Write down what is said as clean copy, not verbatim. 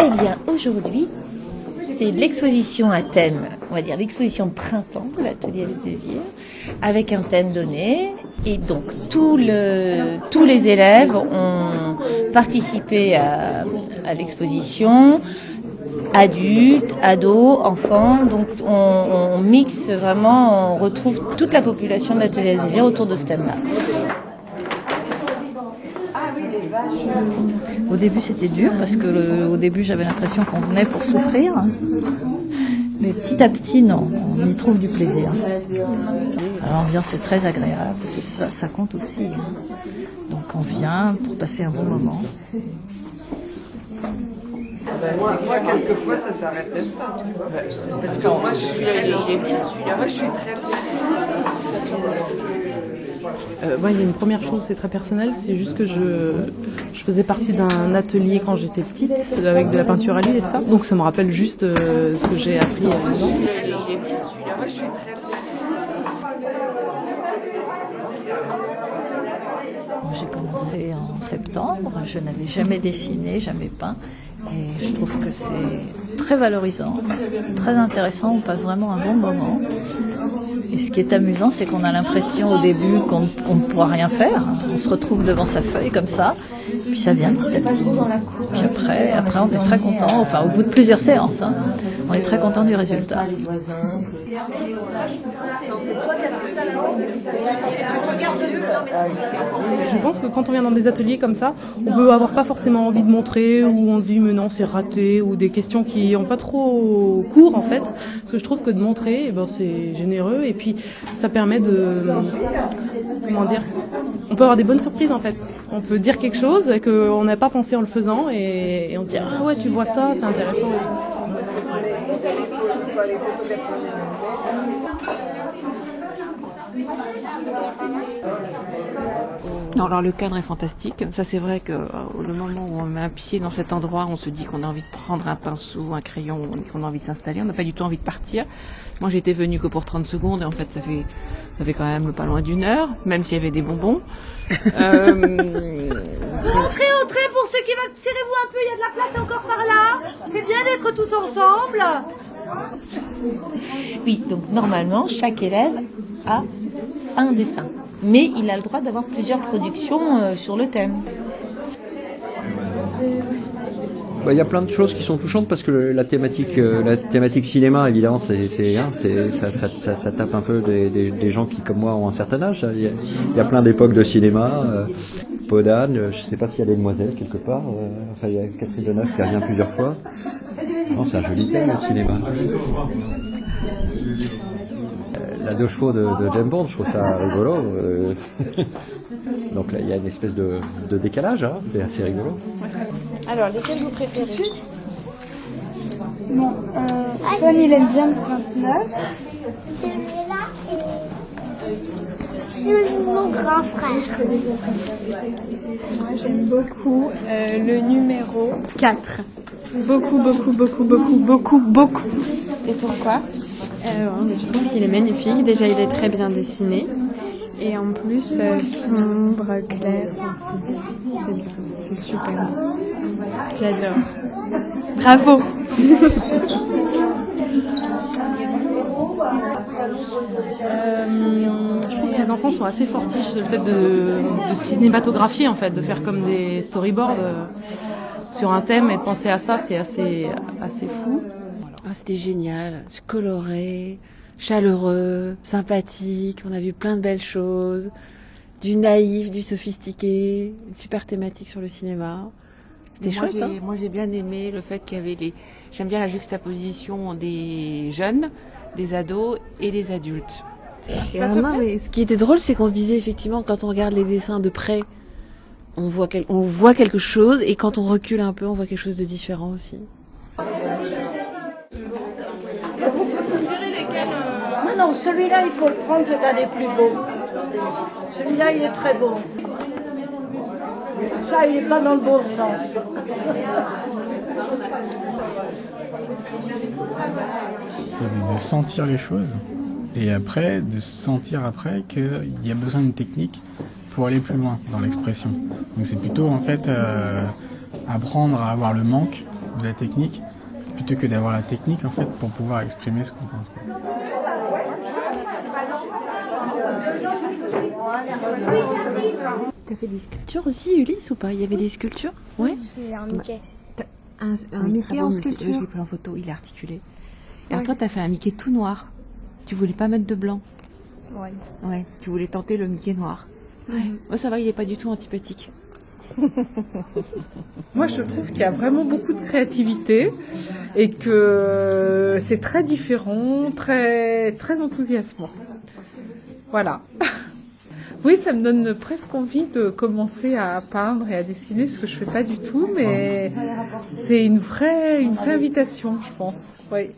Eh bien, aujourd'hui, c'est l'exposition à thème, on va dire l'exposition de printemps de l'atelier Elsevier, avec un thème donné. Et donc, tous les élèves ont participé à l'exposition, adultes, ados, enfants. Donc, on mixe vraiment, on retrouve toute la population de l'atelier Elsevier autour de ce thème-là. Au début c'était dur parce que au début j'avais l'impression qu'on venait pour souffrir, mais petit à petit non, on y trouve du plaisir. L'ambiance est très agréable, ça compte aussi. Donc on vient pour passer un bon moment. Moi, quelquefois, ça s'arrêtait ça. Parce que moi, je suis très bien. Moi, il y a une première chose, c'est très personnel, c'est juste que je faisais partie d'un atelier quand j'étais petite, avec de la peinture à l'huile et tout ça. Donc ça me rappelle juste ce que j'ai appris à la maison. Moi, je suis très bien. J'ai commencé en septembre, je n'avais jamais dessiné, jamais peint. Et je trouve que c'est très valorisant, très intéressant, on passe vraiment un bon moment. Et ce qui est amusant, c'est qu'on a l'impression au début qu'on ne pourra rien faire. On se retrouve devant sa feuille comme ça, puis ça vient petit à petit. Puis après on est très content, enfin au bout de plusieurs séances, on est très content du résultat. Je pense que quand on vient dans des ateliers comme ça, on peut avoir pas forcément envie de montrer, ou on se dit mais non c'est raté, ou des questions qui n'ont pas trop cours en fait. Parce que je trouve que de montrer, c'est généreux et puis ça permet de, on peut avoir des bonnes surprises en fait. On peut dire quelque chose qu'on n'a pas pensé en le faisant et on se dit ah ouais tu vois ça, c'est intéressant et tout. Non, alors le cadre est fantastique. Ça c'est vrai que le moment où on met un pied dans cet endroit, on se dit qu'on a envie de prendre un pinceau, un crayon, qu'on a envie de s'installer. On n'a pas du tout envie de partir. Moi j'étais venue que pour 30 secondes et en fait ça fait quand même pas loin d'une heure, même s'il y avait des bonbons. Entrez pour ceux qui veulent, serrez-vous un peu, il y a de la place encore par là. C'est bien d'être tous ensemble. Oui, donc normalement, chaque élève a un dessin. Mais il a le droit d'avoir plusieurs productions sur le thème. Il y a plein de choses qui sont touchantes parce que la thématique cinéma, évidemment, ça tape un peu des gens qui, comme moi, ont un certain âge. Il y a plein d'époques de cinéma. Podane, je ne sais pas s'il y a les demoiselles quelque part. Il y a Catherine Deneuve qui revient plusieurs fois. Non, c'est un joli thème, le cinéma. La 2 chevaux de James Bond, je trouve ça rigolo. Donc là, il y a une espèce de décalage, c'est assez rigolo. Alors, lesquels vous préférez? Bon, Antoine, il aime bien le 29. C'est mon grand frère. Moi, j'aime beaucoup le numéro 4. Beaucoup. Et pourquoi? Je trouve qu'il est magnifique. Déjà, il est très bien dessiné. Et en plus, sombre, clair, c'est bien. C'est super. J'adore. Bravo. Je trouve que les enfants sont assez fortiches sur le fait de cinématographier en fait, de faire comme des storyboards sur un thème et de penser à ça, c'est assez fou. Ah, c'était génial, coloré, chaleureux, sympathique, on a vu plein de belles choses, du naïf, du sophistiqué, une super thématique sur le cinéma. C'était chouette. Moi j'ai bien aimé le fait qu'il y avait j'aime bien la juxtaposition des jeunes, des ados et des adultes. Mais ce qui était drôle, c'est qu'on se disait effectivement quand on regarde les dessins de près, on voit quelque chose et quand on recule un peu, on voit quelque chose de différent aussi. Non, celui-là, il faut le prendre, c'est un des plus beaux. Celui-là, il est très beau. Ça, il n'est pas dans le bon sens. C'est de sentir les choses et après, de sentir après qu'il y a besoin d'une technique pour aller plus loin dans l'expression. Donc c'est plutôt en fait apprendre à avoir le manque de la technique, plutôt que d'avoir la technique en fait pour pouvoir exprimer ce qu'on pense. T'as fait des sculptures aussi, Ulysse, ou pas? Il y avait des sculptures? Ouais. J'ai un Mickey. Un Mickey en sculpture. Je l'ai pris en photo, il est articulé. Et alors toi, t'as fait un Mickey tout noir. Tu voulais pas mettre de blanc. Ouais. Ouais, tu voulais tenter le Mickey noir. Ouais. Moi, ça va, il est pas du tout antipathique. Moi, je trouve qu'il y a vraiment beaucoup de créativité et que c'est très différent, très, très enthousiasmant. Voilà. Oui, ça me donne presque envie de commencer à peindre et à dessiner, ce que je fais pas du tout, mais c'est une vraie invitation, je pense. Oui.